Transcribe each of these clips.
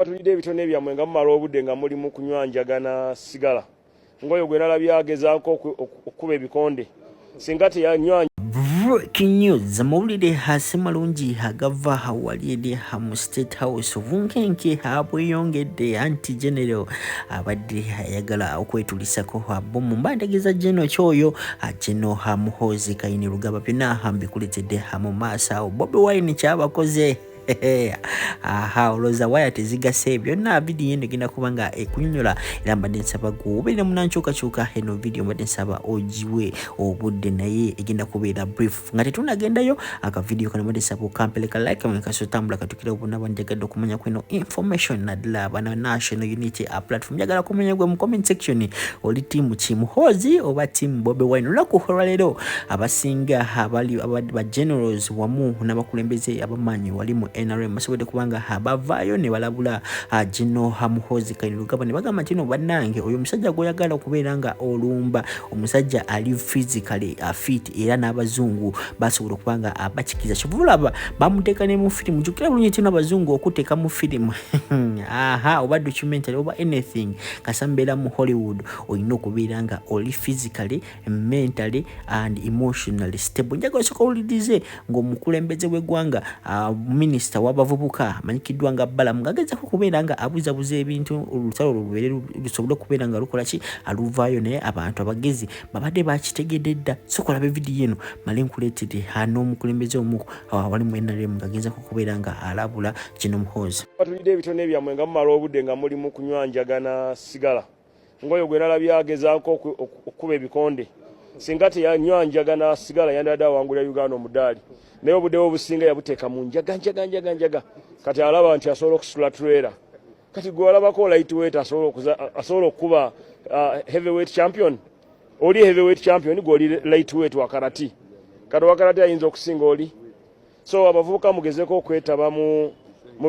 Batulide ebitone byamwe nga mumala obudde nga muli mu kunywa njagana sigala. Ngoyo gwe nalabye agezaako okuba ebikonde. Singa teyanywa Breaking news amawulire hasi malungi agava hawalire mu State House obunkenke habweyongedde anti general abadde ayagala okwetulisako bomu mbandagiza General Kyoyo General Muhoozi Kainerugaba byonna mbikuletedde mu maaso Bobi Wine kyabakoze aha oloza waya tezigase byonna video eno genda kubanga ekunyonyola era mbadde nsaba gobeera munankyukakyuka eno video mbadde nsaba ogiwe obudde naye egenda kubeera brief nga tetunagendayo aka video kano mbadde nsaba okampeleka like mwekasotambula katukira obuna banjagadde okumanya kweno information naddala abana National Unity platform njagala kumanya gwe mu comment section oli team Muhoozi oba team Bobi Wine olwakuholwa leero abasinga abali ba generals wamu n'abakulembeze abamanyi wali mu NRM masobode kubanga abavaayo ne balabula General Muhoozi Kainerugaba ne bagamba nti no bannange oyo musajja goyagala okubeera nga olumba omusajja ali physically fit era n'abazungu basobola okubanga abakikiza kivulaba bamuteeka ne mu film jukira bulungi tino abazungu okuteeka mu film aha oba documentary oba anything kasambera mu Hollywood oyina okubeera nga oli physically, mentally and emotionally stable. Njagala soka ulidize ng'omukulembeze w'eggwanga minisita w'abavubuka manyikiddwa nga Balamu ng'agezaako kubeera nga abuzabuza ebintu olutalo lubeere lusobole okubeera nga lukola ki aluvaayo naye abantu abagezi babadde bakitegedde dda sokola vidiyo eno male nkuleetedde n'omukulembeze omu wali mu NRM ng'agezaako kubeera nga alabula kino Muhoozi. Batulide ebitone byamwe nga mumala obudde nga muli mu kunywa njagana sigala. Ngoyo gwe nalabye agezaako okuba ebikonde. Singa teyanywa njagana sigala yandadde awangulira Uganda omudaali. Naye obudde obusinga yabuteeka mu njaga. Kati alaba nti asobola okusula trailer. Kati gwe alabako lightweight asobola okuba heavyweight champion. Oli heavyweight champion gwe oli lightweight wa karate. Kati wa karate ayinza okusinga oli. So abavubuka mugezeko okwetaba mu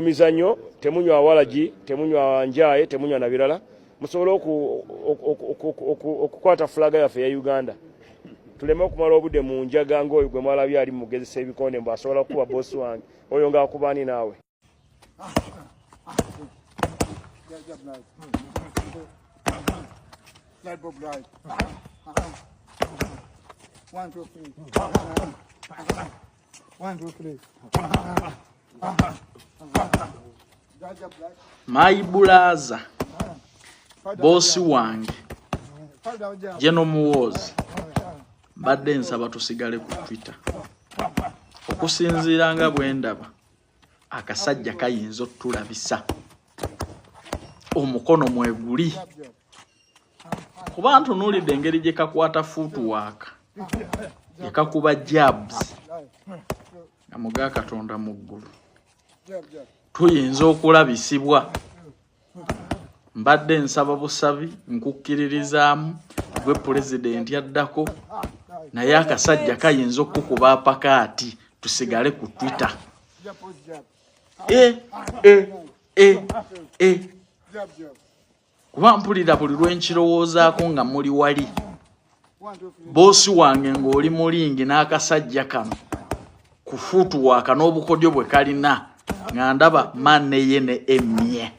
mizanyo, temunywa awalagi, temunywa njaye, temunywa na birala. Musobola okukwata flaga yaffe ya Uganda. Tuleme okumala obudde mu njaga ng'oyo gwe mwalabye ali mugezesa ebikonde mbu asobola kuba bosi wange oyo ng'akubaani naawe. Maibulaza bosi wange General Muhoozi badde nsaba tusigale ku Twitter okusinziira nga bwendaba akasajja kayinza otulabisa omukono mweguli kuba ntunuulidde engeri gye kakwata footwork yekakuba jabs nga muga Katonda mu ggulu tuyinza okulabisibwa. Mbadde nsaba busabi nkukkiririzaamu gwe pulezidenti addako naye akasajja kayinza okukuba apakaati tusigale ku Twitter. Kuba mpulira buli lwenkirowoozaako nga muli wali boosi wange ng'oli mulingi n'akasajja kano ku footwork n'obukodyo bwe kalina nga ndaba manne ye ne emye.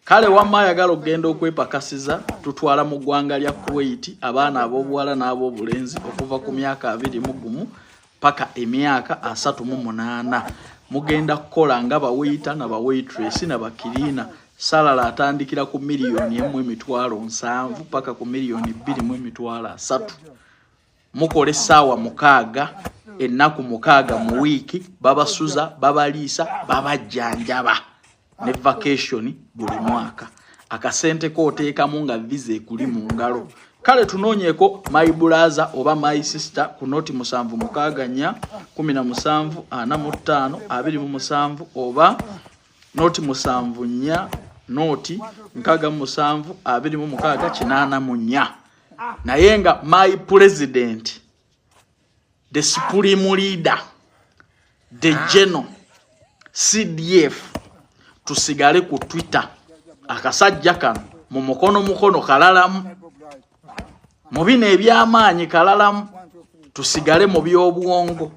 Kale wamma ayagala okugenda okwepakasiza tutwala mu ggwanga lya Kuwait abaana ab'obuwala n'ab'obulenzi okuva ku myaka 21 paka emyaka 38 mugenda kukola nga bawaita na bawaitress na bakirina salala atandikira ku $1,700,000 paka ku $2,300,000 mukole essaawa 6 ennaku 6 mu wiiki babasuza babaliisa babajjanjaba ne vacation buli mwaka akasente kooteekamu nga visa ekuli mu ngalo. Kale tunoonyeko my brother oba my sister ku noti 764 1745 27 oba noti 74 noti 67 26 84 naye nga my president the supreme leader the general CDF tusigale ku Twitter akasajja kano mu mukono kalalamu mu bino eby'amaanyi kalalamu tusigale mu by'obwongo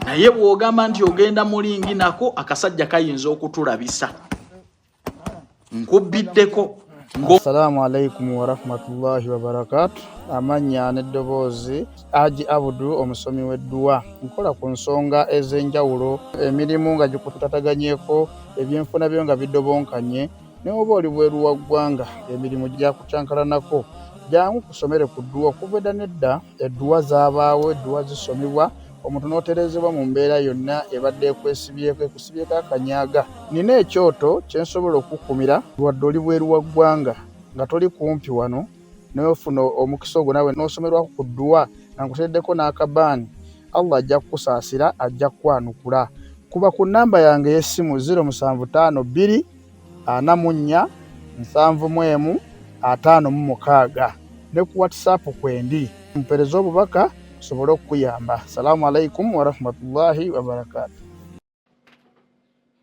naye bw'ogamba nti ogenda mulingi nako akasajja kayinza okutulabisa nkubiddeko. Assalamu alaikum wa rahmatullahi wa barakatuh. Amanya n'eddoboozi Haji Abudu omusomi w'edduwa. Nkola ku nsonga ez'enjawulo, emirimu nga gikutataganyeko, ebyenfuna byo nga bidobonkanye, ne oba oli bweru wa ggwanga emirimu gyakucankalanako. Jangu kusomere ku dduwa. Okuva edda nedda edduwa zaabaawo, edduwa zisomebwa, omuntu n'oterezebwa mu mbeera yonna ebadde ekusibyeko akanyaaga. Nina ekyoto kye nsobola okukumira wadde oli bweru wa ggwanga nga toli kumpi wano n'ofuna omukisa ogwo nawe n'osomerwako ku dduwa nga nkuteddeko n'akabaani. Allah ajja kukusaasira, ajja kukwanukula. Kuba ku nnamba yange y'essimu 075 2 44 756 ne ku WhatsApp kwendi. Mpereza obubaka sobole okuyamba. Assalamu alaikum wa rahmatullahi wa barakatuh.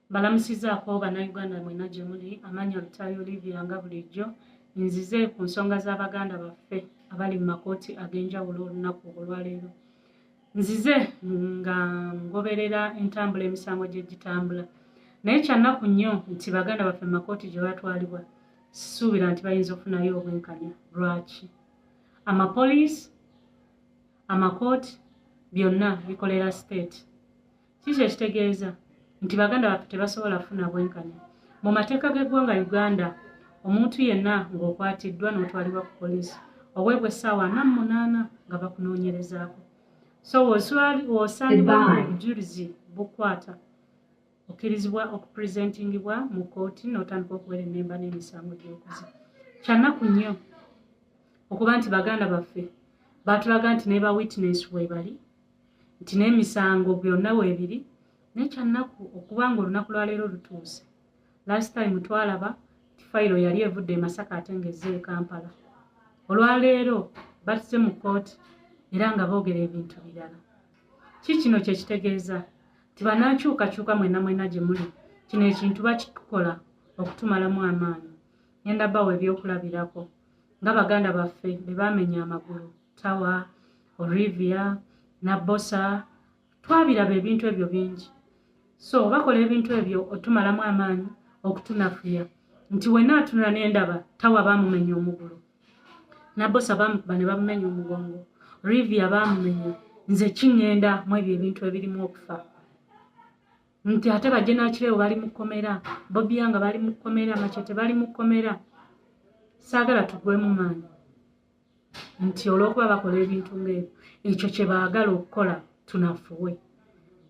Balamusizaako bannayuganda mwena gye muli, Amanya Lutayo Olivia nga bulijjo. Nzize ku nsonga z'Abaganda baffe abali mu makooti ag'enjawulo olunaku olwaleero. Nzize nga ngoberera entambula emisango gye gitambula. Naye kyannaku nnyo nti Baganda baffe mu makooti gye batwalibwa sisuubira nti bayinza okufunayo obwenkanya. Lwaki? Amapoliisi, amakooti byonna bikolera state. Kiki ekitegeeza nti Baganda baffe tebasobola kufuna bwenkanya. Mu mateeka g'eggwanga Uganda, omuntu yenna ng'okwatiddwa n'otwalibwa ku poliisi oweebwa essaawa 48 nga bakunoonyerezaako. So w'osangibwa obujulizi bukwata, okkirizibwa okupresentingibwa mu kooti n'otandika okuwera ennemba n'emisango gy'okoze. Kyannaku nnyo okuba nti Baganda baffe baatulaga nti ne ba witness weebali, nti n'emisango byonna weebiri. Naye kyannaku okuba ng'olunaku lwaleero lutuuse. Last time twalaba ti fayiro yali evudde e Masaka ate ng'ezze e Kampala. Olwaleero batuze mu kooti era nga boogera ebintu birala. Ki kino kye kitegeeza? Ti banaakyukakyuka mwena gye muli. Kino ekintu bakitukola okutumalamu amaanyi. Ngenda bawa ebyokulabirako nga Baganda baffe be baamenya amagulu. Tawa, Olivia, Nabosa, twabiraba ebintu ebyo bingi. So bakola ebintu ebyo otumalamu amaanyi okutunafuya. Nti wenna atunula n'endaba Tawa baamumenya omugulu, Nabosa baamukuba ne bamumenya omugongo, Olivia baamumenya. Nze kiŋŋenda mu ebyo ebintu ebirimu okufa. Nti ate bajje n'akireewo bali mu kkomera, Bobi Wine bali mu kkomera, Machete bali mu kkomera. Saagala tugwemu maanyi nti olw'okuba bakola ebintu ng'ebyo ekyo kye baagala okukola tunafuwe.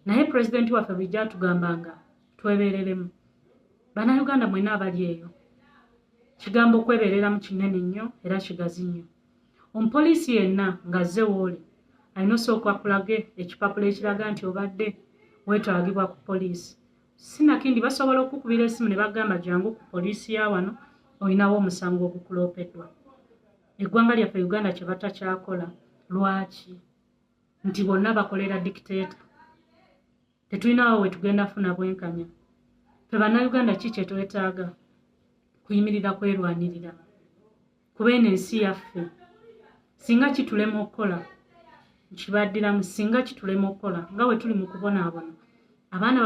Naye pulezidenti waffe bijja atugambanga twebeereremu. Bannayuganda mwena abali eyo, kigambo okwebeereramu kinene nnyo era kigazi nnyo. Omupoliisi yenna ng'azze wooli alina osooka akulage ekipapula ekiraga nti obadde weetwalagibwa ku poliisi. Sinakindi basobola okukubira essimu ne bagamba jangu ku poliisi ya wano olinawo omusango ogukuloopeddwa. Eggwanga lyaffe Uganda kye batakyakola. Lwaki? Nti bonna bakolera dictator. Tetulinawo we tugenda funa bwenkanya. Ffe bannayuganda ki kye twetaaga? Kuyimirira kwerwanirira. Kuba eno ensi yaffe singa kitulema okukola nkibaddiramu, singa kitulema okukola nga we tuli mu kubonaabona abaana